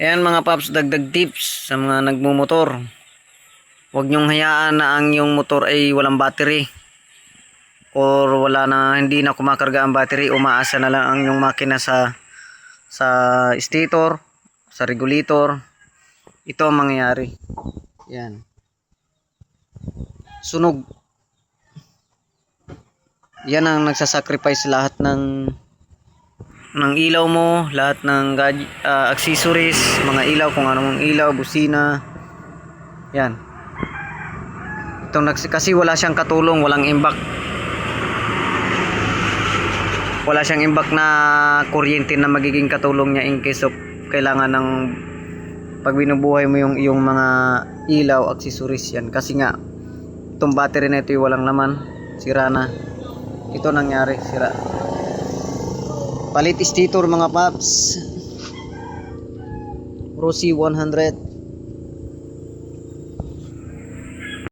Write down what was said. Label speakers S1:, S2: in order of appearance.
S1: Ayan mga paps, dagdag tips sa mga nagmumotor. Huwag nyong hayaan na ang yung motor ay walang battery. Or wala na, hindi na kumakarga ang battery. Umaasa na lang ang yung makina sa stator, sa regulator. Ito ang mangyayari. Yan. Sunog. Yan ang nagsasacrifice lahat ng ilaw mo, lahat ng accessories, mga ilaw, kung anong ilaw, busina. Yan. Kasi wala siyang katulong, walang imbak. Wala siyang imbak na kuryente na magiging katulong niya in case of kailangan ng pag binubuhay mo yung iyong mga ilaw, accessories yan. Kasi nga, itong battery na ito walang laman, sira na. Ito nangyari, sira. Palit stator mga paps. Rossi 100.